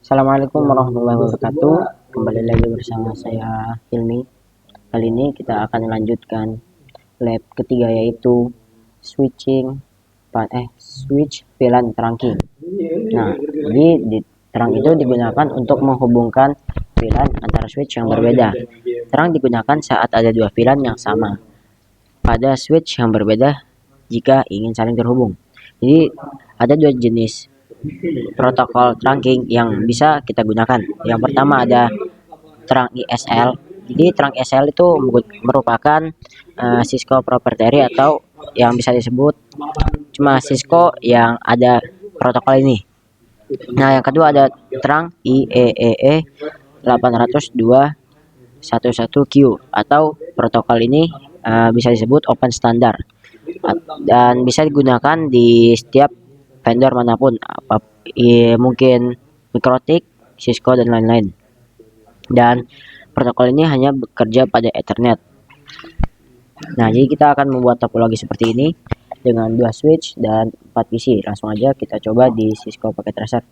Assalamualaikum warahmatullahi wabarakatuh. Kembali lagi bersama saya Hilmi. Kali ini kita akan melanjutkan lab ketiga, yaitu switch VLAN trunking. Nah, jadi terang itu digunakan untuk menghubungkan VLAN antara switch yang berbeda. Terang digunakan saat ada dua VLAN yang sama pada switch yang berbeda jika ingin saling terhubung. Jadi ada dua jenis protokol trunking yang bisa kita gunakan. Yang pertama ada terang ISL. Jadi terang ISL itu merupakan Cisco proprietary, atau yang bisa disebut cuma Cisco yang ada protokol ini. Nah, yang kedua ada terang IEEE 802.11q, atau protokol ini bisa disebut open standard dan bisa digunakan di setiap vendor manapun, mungkin Mikrotik, Cisco, dan lain-lain. Dan protokol ini hanya bekerja pada Ethernet. Nah, jadi kita akan membuat topologi seperti ini dengan 2 switch dan 4 PC. Langsung aja kita coba di Cisco pakai tracer.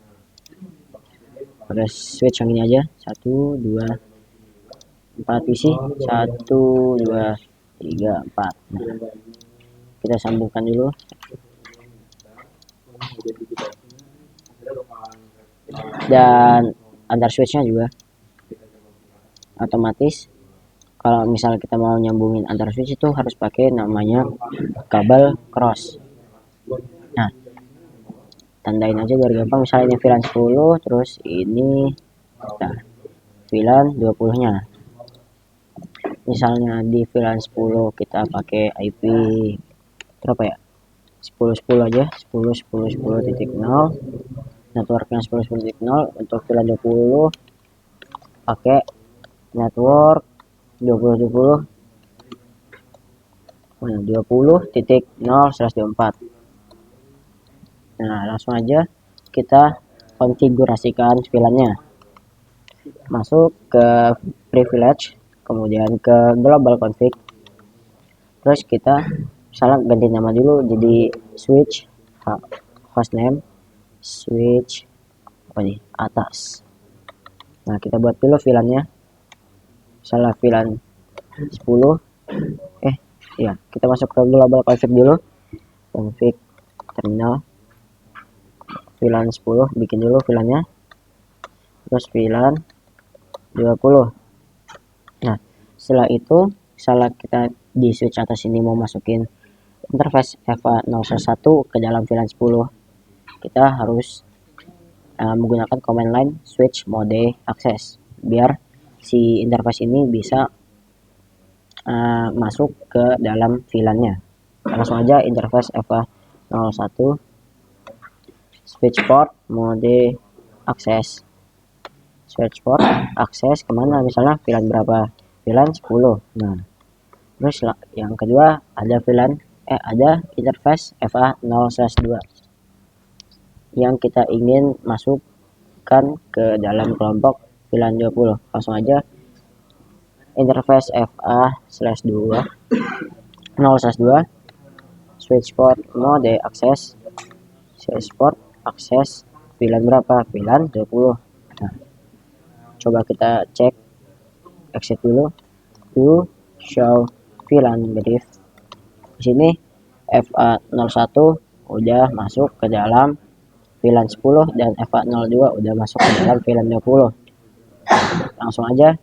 Pakai switch yang ini aja. 1, 2, 4 PC. 1, 2, 3, 4. Nah, kita sambungkan dulu. Dan antar switchnya juga otomatis, kalau misalnya kita mau nyambungin antar switch itu harus pakai namanya kabel cross. Nah, tandain aja biar gampang. Misalnya ini VLAN 10, terus ini VLAN 20 nya. Misalnya di VLAN 10 kita pakai IP berapa ya, 10.10 aja, 10.10.10.0. networknya 10.10.0. Untuk VLAN 20 pakai network 20.0/24. Nah, langsung aja kita konfigurasikan VLAN-nya. Masuk ke privilege, kemudian ke global config. Terus kita salah ganti nama dulu jadi switch hostname switch atas. Nah, kita buat dulu VLAN-nya. Salah VLAN 10. Ya, kita masuk ke global config dulu. Config terminal VLAN 10, bikin dulu VLAN-nya. Terus VLAN 20. Nah, setelah itu salah kita di switch atas ini mau masukin interface FA011 ke dalam VLAN 10. Kita harus menggunakan command line switch mode access biar si interface ini bisa masuk ke dalam VLAN-nya. Langsung aja interface FA01 switch port mode access. Switch port akses kemana, misalnya VLAN berapa, VLAN 10. Nah, terus yang kedua ada ada interface FA0/2 yang kita ingin masukkan ke dalam kelompok VLAN 20. Langsung aja interface FA/2 0/2 switch port mode access, switch port akses VLAN berapa, VLAN 20. Nah, coba kita cek, exit dulu to show VLAN brief. Di sini FA01 udah masuk ke dalam VLAN 10 dan FA02 udah masuk ke dalam VLAN 20. Langsung aja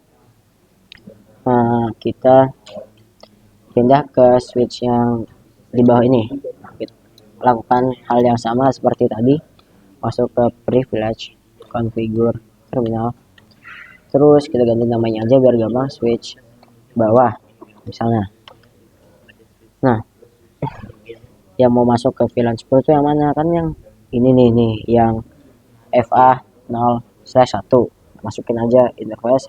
kita pindah ke switch yang di bawah ini. Kita lakukan hal yang sama seperti tadi, masuk ke privilege, configure terminal, terus kita ganti namanya aja biar gampang, switch bawah misalnya. Nah, yang mau masuk ke VLAN 10 itu yang mana, kan yang ini nih yang FA0/1. Masukin aja interface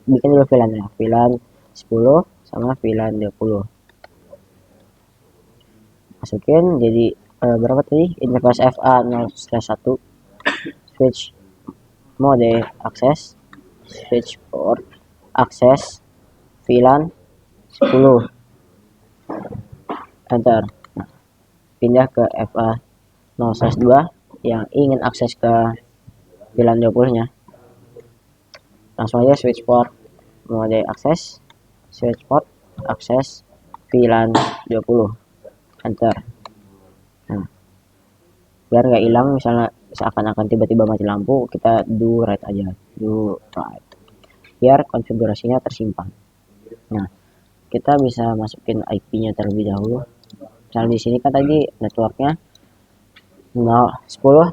bikin dulu VLAN-nya, VLAN 10 sama VLAN 20. Masukin jadi berapa tadi, interface FA0/1 switch mode access, switch port access VLAN 10, enter. Nah, pindah ke FA0/2 yang ingin akses ke VLAN 20 nya. Langsung aja switch port mode akses, switch port akses VLAN 20, enter. Nah, biar nggak hilang, misalnya seakan-akan tiba-tiba mati lampu, kita do write aja, do write, biar konfigurasinya tersimpan. Nah, kita bisa masukin IP-nya terlebih dahulu. Misalnya di sini kan tadi networknya 10.0,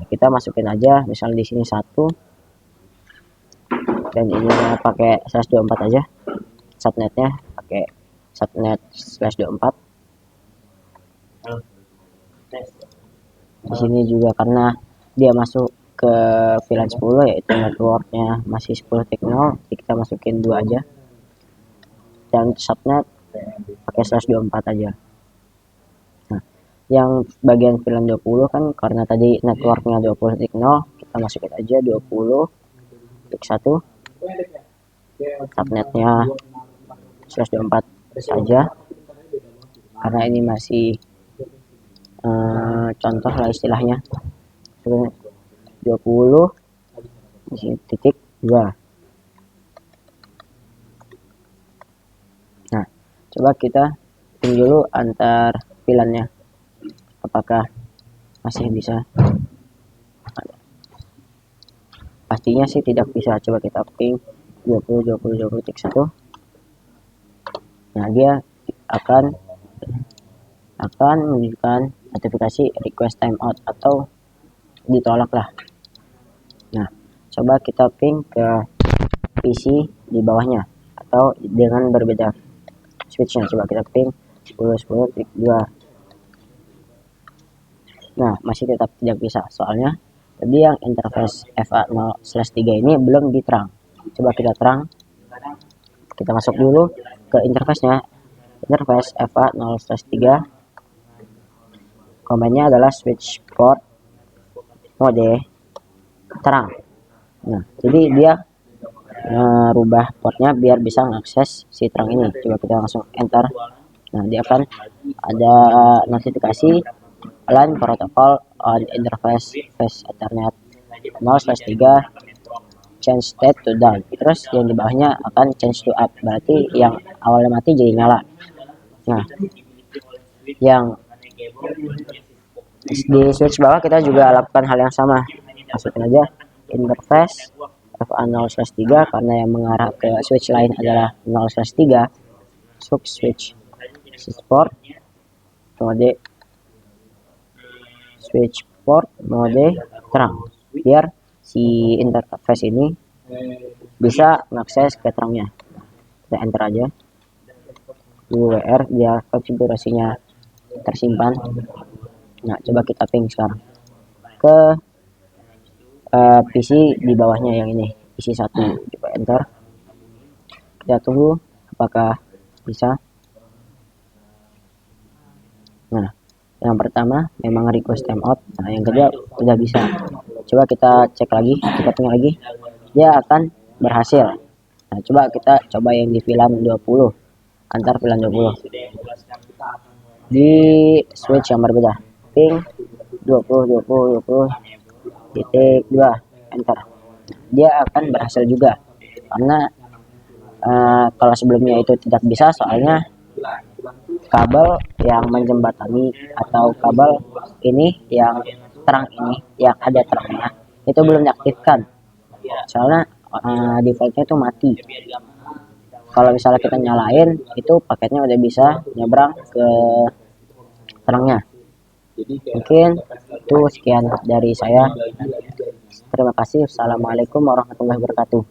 kita masukin aja, misal di sini 1, dan ini pakai /24 aja, subnetnya pakai subnet /24. Di sini juga karena dia masuk ke VLAN 10, yaitu networknya masih 10.0, kita masukin 2 aja, dan subnet pakai /24 aja. Nah, yang bagian VLAN 20 kan karena tadi networknya 20.0, kita masukin aja 20.1, subnetnya /24 saja, karena ini masih contoh lah istilahnya. 20 di sini titik 2. Nah, coba kita ping dulu antar VLAN-nya, apakah masih bisa. Pastinya sih tidak bisa. Coba kita ping 20.20.20.1. Nah, dia akan menunjukkan notifikasi request timeout atau ditolak lah. Nah, coba kita ping ke PC di bawahnya atau dengan berbeda switchnya. Coba kita ping 10.10.2. Nah, masih tetap tidak bisa, soalnya tadi yang interface FA0/3 ini belum diterang. Coba kita terang, kita masuk dulu ke interface-nya. Interface FA0/3, komennya adalah switch port mode terang. Nah, jadi dia rubah portnya biar bisa mengakses si terang ini. Coba kita langsung enter. Nah, dia akan ada notifikasi line protocol on interface face Ethernet 0/3 change state to down. Terus yang di bawahnya akan change to up, berarti yang awalnya mati jadi nyala. Nah, yang di switch bawah kita juga lakukan hal yang sama. Masukin aja interface FA0/3 karena yang mengarah ke switch lain adalah 0/3. Masuk switch port mode terang, biar si interface ini bisa mengakses ke terangnya. Kita enter aja UWR biar konfigurasinya tersimpan. Nah, coba kita ping sekarang ke PC di bawahnya yang ini, PC 1. Coba enter, kita tunggu apakah bisa. Nah, yang pertama memang request timeout. Nah, yang kedua udah bisa. Coba kita cek lagi, kita ping lagi, dia akan berhasil. Nah, coba kita coba yang di VLAN 20, antar VLAN 20 di switch yang berbeda, ping 20.20.20.2, enter. Dia akan berhasil juga, karena kalau sebelumnya itu tidak bisa, soalnya kabel yang menjembatani atau kabel ini yang terang ini yang ada terangnya itu belum diaktifkan, soalnya defaultnya itu mati. Kalau misalnya kita nyalain, itu paketnya udah bisa nyebrang ke terangnya. Mungkin itu sekian dari saya. Terima kasih. Assalamualaikum warahmatullahi wabarakatuh.